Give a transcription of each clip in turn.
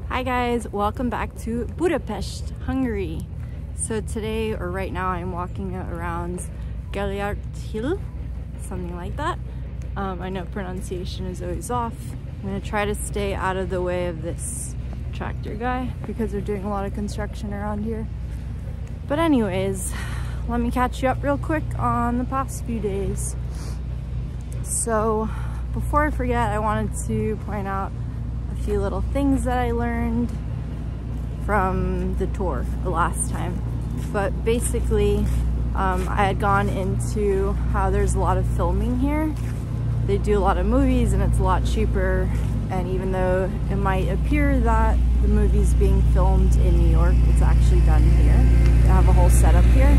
Hi guys, welcome back to Budapest, Hungary. So today, or right now, I'm walking around Gellért Hill, something like that. I know pronunciation is always off. I'm gonna try to stay out of the way of this tractor guy because they're doing a lot of construction around here. But anyways, let me catch you up real quick on the past few days. So before I forget, I wanted to point out a few little things that I learned from the tour the last time. But basically, I had gone into how there's a lot of filming here. They do a lot of movies and it's a lot cheaper. And even though it might appear that the movie's being filmed in New York, it's actually done here. They have a whole setup here.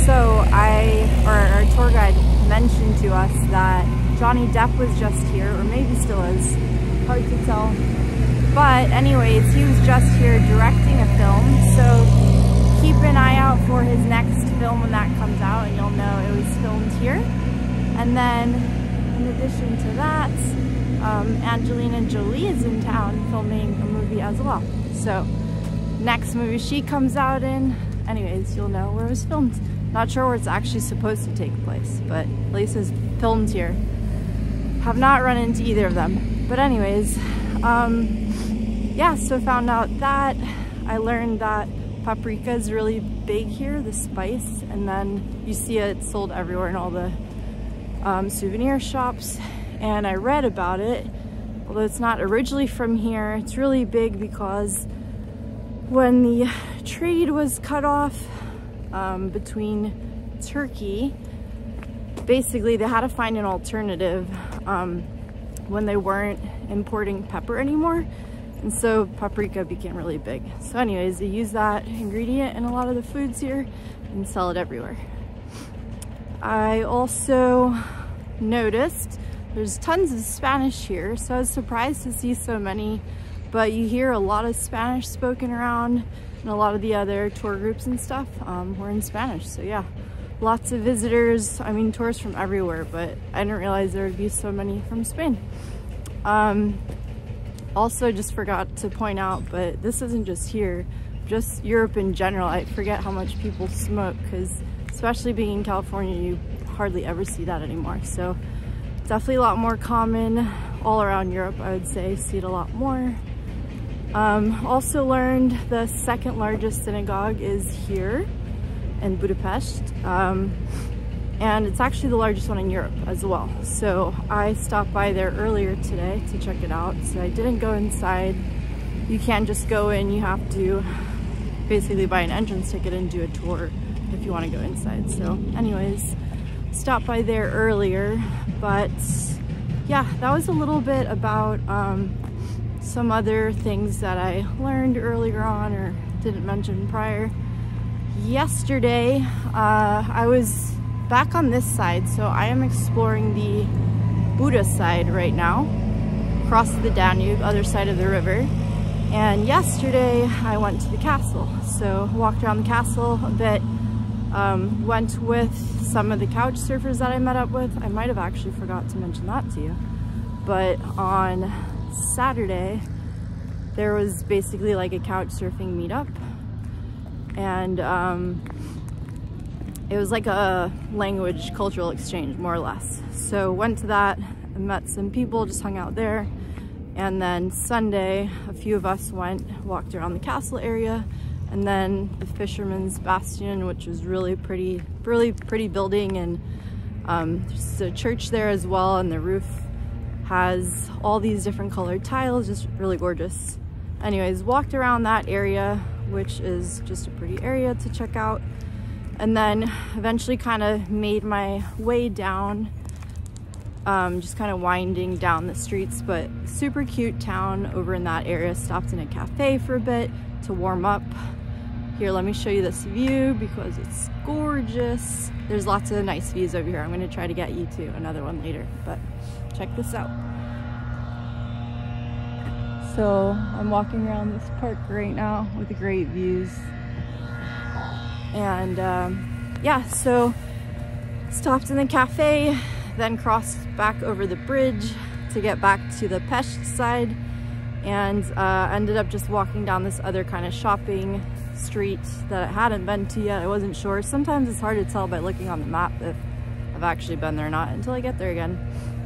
So our tour guide mentioned to us that Johnny Depp was just here, or maybe still is, hard to tell. But anyways, he was just here directing a film, so keep an eye out for his next film when that comes out and you'll know it was filmed here. And then in addition to that, Angelina Jolie is in town filming a movie as well. So next movie she comes out in, anyways, you'll know where it was filmed. Not sure where it's actually supposed to take place, but at least it's filmed here. Have not run into either of them. But anyways, yeah, so found out that I learned that paprika is really big here, the spice, and then you see it sold everywhere in all the souvenir shops. And I read about it, although it's not originally from here. It's really big because when the trade was cut off between Turkey, basically they had to find an alternative when they weren't importing pepper anymore, and so paprika became really big. So anyways, they use that ingredient in a lot of the foods here and sell it everywhere. I also noticed there's tons of Spanish here, so I was surprised to see so many, but you hear a lot of Spanish spoken around, and a lot of the other tour groups and stuff were in Spanish. So yeah, lots of visitors, I mean tourists from everywhere, but I didn't realize there would be so many from Spain. Also just forgot to point out, but this isn't just here, just Europe in general. I forget how much people smoke, because especially being in California, you hardly ever see that anymore. So definitely a lot more common all around Europe, I would say. See it a lot more. Also learned the second largest synagogue is here in Budapest, and it's actually the largest one in Europe as well. So I stopped by there earlier today to check it out. So I didn't go inside. You can't just go in, you have to basically buy an entrance ticket and do a tour if you want to go inside. So anyways, stopped by there earlier, but yeah, that was a little bit about some other things that I learned earlier on or didn't mention prior. Yesterday, I was back on this side, so I am exploring the Buda side right now, across the Danube, other side of the river. And yesterday, I went to the castle, so walked around the castle a bit, went with some of the couch surfers that I met up with. I might have actually forgot to mention that to you, but on Saturday, there was basically like a couch surfing meetup. And it was like a language cultural exchange, more or less. So went to that and met some people, just hung out there. And then Sunday, a few of us walked around the castle area, and then the Fishermans bastión, which was really pretty building, and there's a church there as well, and the roof has all these different colored tiles, just really gorgeous. Anyways, walked around that area, which is just a pretty area to check out. And then eventually kind of made my way down, just kind of winding down the streets, but super cute town over in that area. Stopped in a cafe for a bit to warm up. Here, let me show you this view because it's gorgeous. There's lots of nice views over here. I'm gonna try to get you to another one later, but check this out. So I'm walking around this park right now with the great views. And yeah, so stopped in the cafe, then crossed back over the bridge to get back to the Pest side. and ended up just walking down this other kind of shopping street that I hadn't been to yet. I wasn't sure. Sometimes it's hard to tell by looking on the map if I've actually been there or not until I get there again.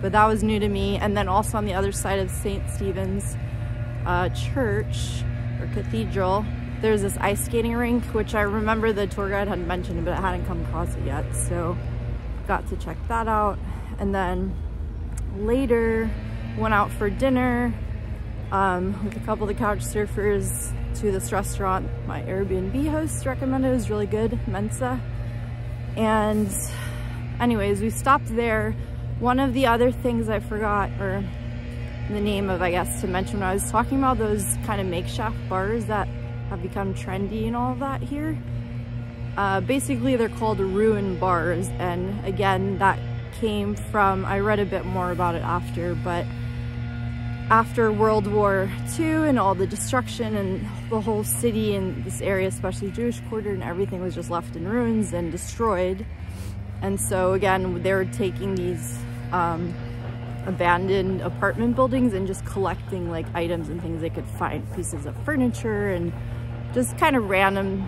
But that was new to me. And then also on the other side of St. Stephen's Church or Cathedral, there's this ice skating rink, which I remember the tour guide had mentioned, but I hadn't come across it yet. So got to check that out. And then later went out for dinner with a couple of the couch surfers to this restaurant my Airbnb host recommended. It was really good, Mensa. And anyways, we stopped there. One of the other things I forgot, or the name of, I guess, to mention when I was talking about those kind of makeshift bars that have become trendy and all of that here. Basically, they're called ruin bars. And again, that came from, I read a bit more about it after, but after World War II and all the destruction and the whole city and this area, especially Jewish quarter, and everything was just left in ruins and destroyed. And so again, they were taking these abandoned apartment buildings and just collecting like items and things they could find, pieces of furniture and just kind of random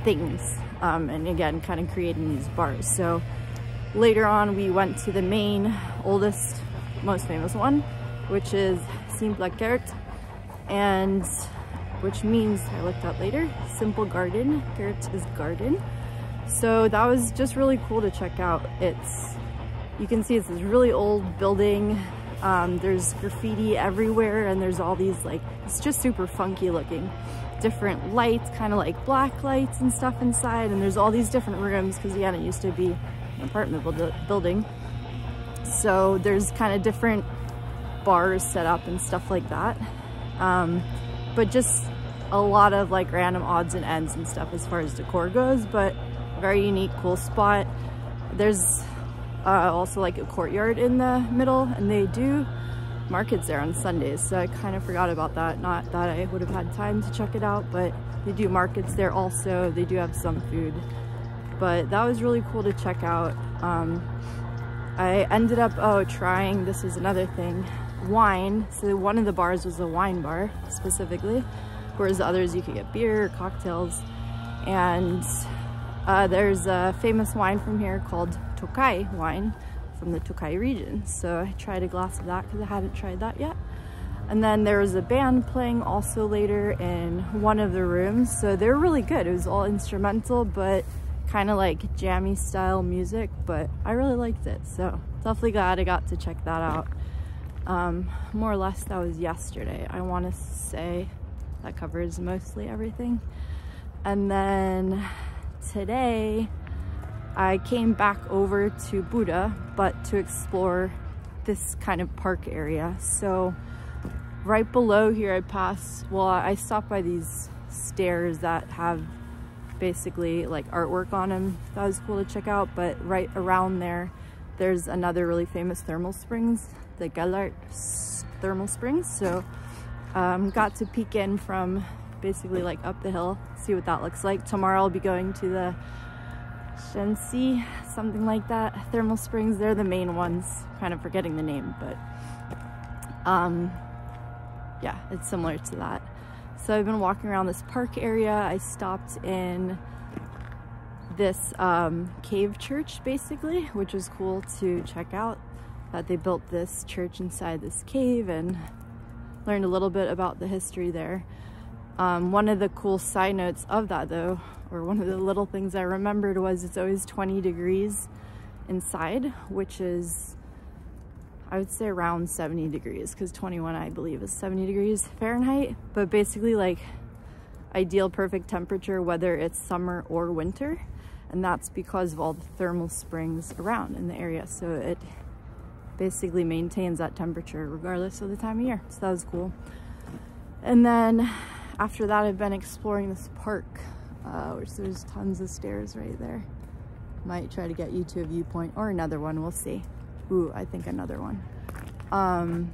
things. And again, kind of creating these bars. So later on, we went to the main, oldest, most famous one, which is Szimpla Kert, and which means, I looked up later, simple garden. Kert is garden. So that was just really cool to check out. You can see it's this really old building. There's graffiti everywhere, and there's all these like, it's just super funky looking. Different lights, kind of like black lights and stuff inside, and there's all these different rooms because again, it used to be an apartment building. So there's kind of different bars set up and stuff like that. But just a lot of like random odds and ends and stuff as far as decor goes, but very unique, cool spot. There's also like a courtyard in the middle, and they do markets there on Sundays, so I kind of forgot about that. Not that I would have had time to check it out, but they do markets there also. They do have some food, but that was really cool to check out. I ended up trying, this is another thing, wine. So one of the bars was a wine bar specifically, whereas the others you could get beer or cocktails. And there's a famous wine from here called Tokaj wine from the Tokaj region. So I tried a glass of that because I hadn't tried that yet. And then there was a band playing also later in one of the rooms. So they were really good. It was all instrumental, but kind of like jammy style music, but I really liked it. So definitely glad I got to check that out. More or less that was yesterday. I want to say that covers mostly everything. And then today I came back over to Buda, but to explore this kind of park area. So right below here I stopped by these stairs that have basically like artwork on them. That was cool to check out, but right around there's another really famous thermal springs, the Gellért thermal springs. So got to peek in from basically like up the hill, see what that looks like. Tomorrow I'll be going to the Shensi, something like that, thermal springs. They're the main ones, kind of forgetting the name, but yeah, it's similar to that. So I've been walking around this park area. I stopped in this cave church basically, which was cool to check out, that they built this church inside this cave, and learned a little bit about the history there. One of the cool side notes of that though, or one of the little things I remembered, was it's always 20 degrees inside, which is, I would say around 70 degrees, because 21 I believe is 70 degrees Fahrenheit, but basically like ideal perfect temperature whether it's summer or winter. And that's because of all the thermal springs around in the area, so it basically maintains that temperature regardless of the time of year. So that was cool. And then after that I've been exploring this park, which there's tons of stairs right there. Might try to get you to a viewpoint or another one, we'll see. Ooh, I think another one.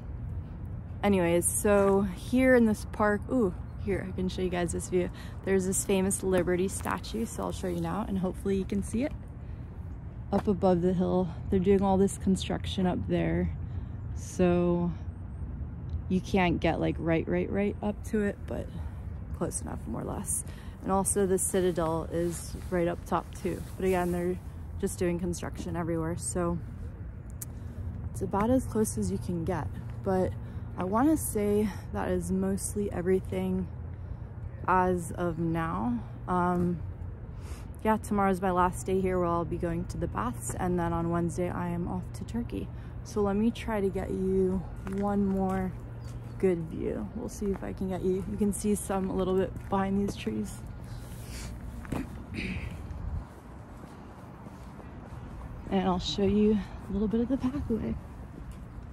Anyways, so here in this park, ooh, here, I can show you guys this view. There's this famous Liberty statue, so I'll show you now, and hopefully you can see it. Up above the hill, they're doing all this construction up there. So you can't get like right up to it, but close enough, more or less. And also the citadel is right up top too. But again, they're just doing construction everywhere, so it's about as close as you can get. But I want to say that is mostly everything as of now. Yeah, tomorrow's my last day here where I'll be going to the baths, and then on Wednesday I am off to Turkey. So let me try to get you one more good view. We'll see if I can get you. You can see some a little bit behind these trees. And I'll show you a little bit of the pathway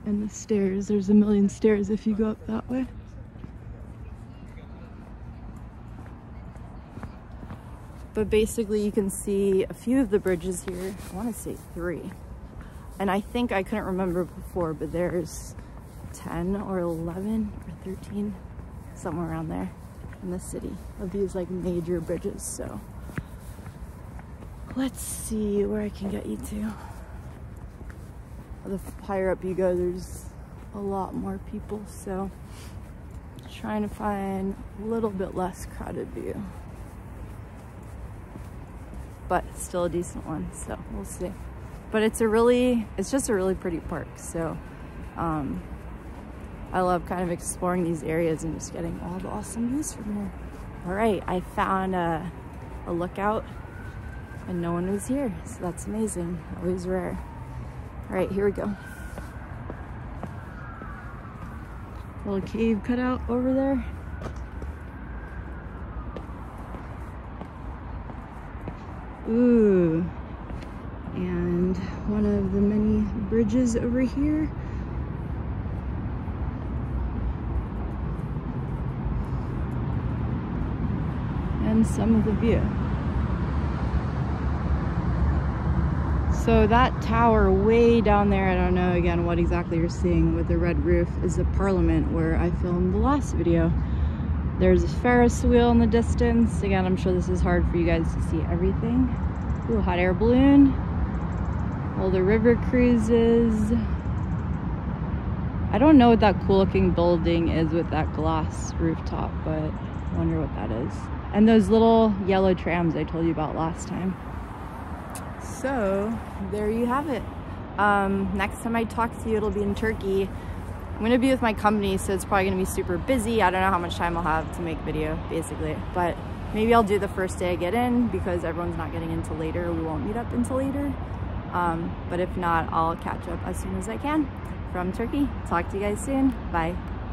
and the stairs. There's a million stairs if you go up that way. But basically you can see a few of the bridges here. I want to say 3. And I think I couldn't remember before, but there's 10 or 11 or 13, somewhere around there in the city of these like major bridges. So let's see where I can get you to. The higher up you go, there's a lot more people. So trying to find a little bit less crowded view, but still a decent one, so we'll see. But it's just a really pretty park, so I love kind of exploring these areas and just getting all the awesome views from here. All right, I found a lookout and no one was here, so that's amazing, always rare. All right, here we go. Little cave cut out over there. Ooh, and one of the many bridges over here. And some of the view. So that tower way down there, I don't know again what exactly you're seeing with the red roof, is the Parliament where I filmed the last video. There's a Ferris wheel in the distance. Again, I'm sure this is hard for you guys to see everything. Ooh, hot air balloon. All the river cruises. I don't know what that cool looking building is with that glass rooftop, but I wonder what that is. And those little yellow trams I told you about last time. So there you have it. Next time I talk to you, it'll be in Turkey. I'm gonna be with my company, so it's probably gonna be super busy. I don't know how much time I'll have to make video, basically. But maybe I'll do the first day I get in, because everyone's not getting in until later. We won't meet up until later. But if not, I'll catch up as soon as I can from Turkey. Talk to you guys soon. Bye.